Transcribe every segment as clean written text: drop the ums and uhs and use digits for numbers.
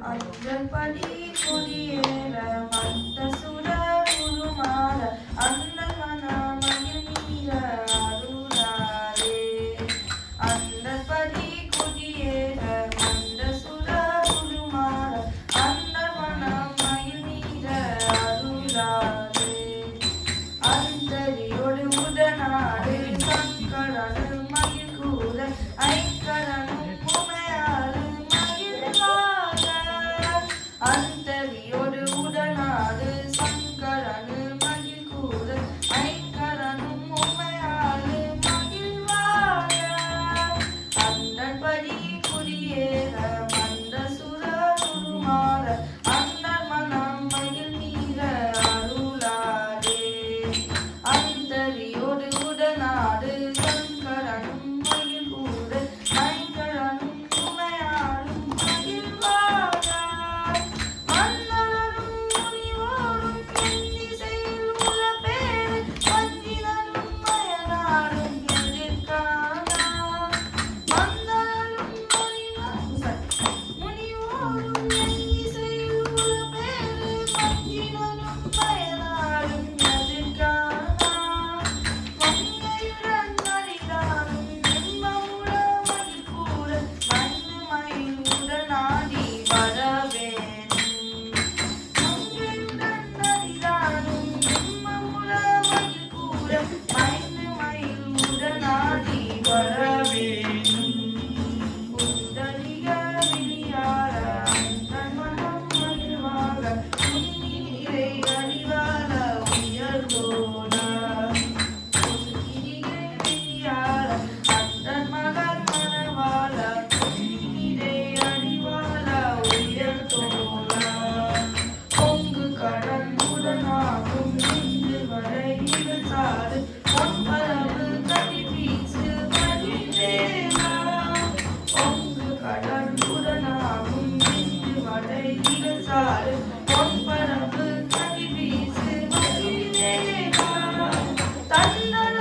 அஞ்சல்படி கொடியேற வந்த சுர உருமாற அந்த மனமயில் மீற அருளாரே. அந்தல்படி கொடியேற வந்த சுர உருமாற அந்த மனமயில் மீற அருளாரே. அந்தரியோடு உடனாடு சங்கரனு மயில் கூட ஐங்கரனும் உமையாறு மகிழ்வாக. அந்தரியோடு உடனாடு சங்கரனு மயில் கூட ஐங்கரனும் உமையாறு மகிழ்வாக. அந்தன்படி குடியேற வந்த சுர உருமாற அந்த மனம் மகிழ் மீற அருளாரே. அந்தரியோடு உடனாடு சங்கரனும் மயில் கூட ஐங்கரனும் உமையாளும் மகிழ்வாக. மன்னரும் முனிவோரும் எண்ணிசையில் உள்ள பேரு மஞ்சினரும் மயனாரும் எதிர்காண. மன்னரும் முனிவோரும் எண்ணிசையில் உள்ள பேரு மஞ்சினரும் மயனாரும் எதிர்காண. மங்கையுடன் நடிதாரும் இன்பமுற மயில் கூட மண்ணு மயில் உடனாடி வரவேணும். மங்கையுடன் நடிதாரும் இன்பமுற மயில் கூட மண்ணு மயில் உடனாடி வரவேணும். குண்டலிக விழியார அந்தன் மனம் மகிழ்வாக உன்னிலை அடிவார உயர்ந்தோட. பொன்னிலை விழியார அந்தன் மகன் மணவாள உன்னிலை அடிவார உயர்ந்தோட. பொங்கு கடல் உடனாகும் இன்று வரை சாறு பொன்பரவு கதி வீசு மகிழ்வேனா. பொங்கு கடல் உடனாகும் இன்று வரை சாறு பொன்பரவு கதி வீசு மகிழ்வேனா. தன்னல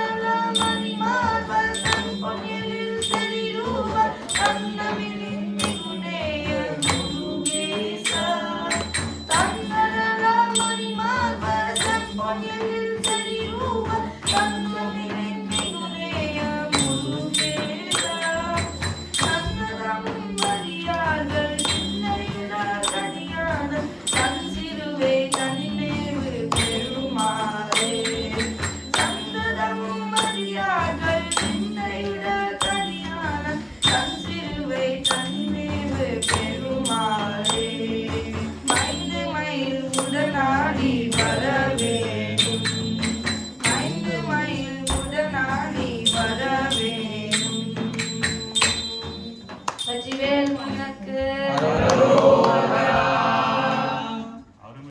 மணிமார்பல் தன் பொன்னில் செறிரூப தன்னமிழின் மிகுநேய முருகேசா. தன்னல மணிமார்பல் தன் பொன்னில் செறிரூப தன்னமிழின் மிகுநேய முருகேசா. சன்னதமும் மரியார்கள் சின்னையிட கனியான தன் சிறுவை தனிமேவு பெருமாளே. சன்னதமும் மரியார்கள் சின்னையிட கனியான தன் சிறுவை தனிமேவு பெருமாளே. மைந்து மயில் உடனாடி வரவேணும். மைந்து மயில் உடனாடி வரவேணும். வெற்றிவேல் முனக்கு.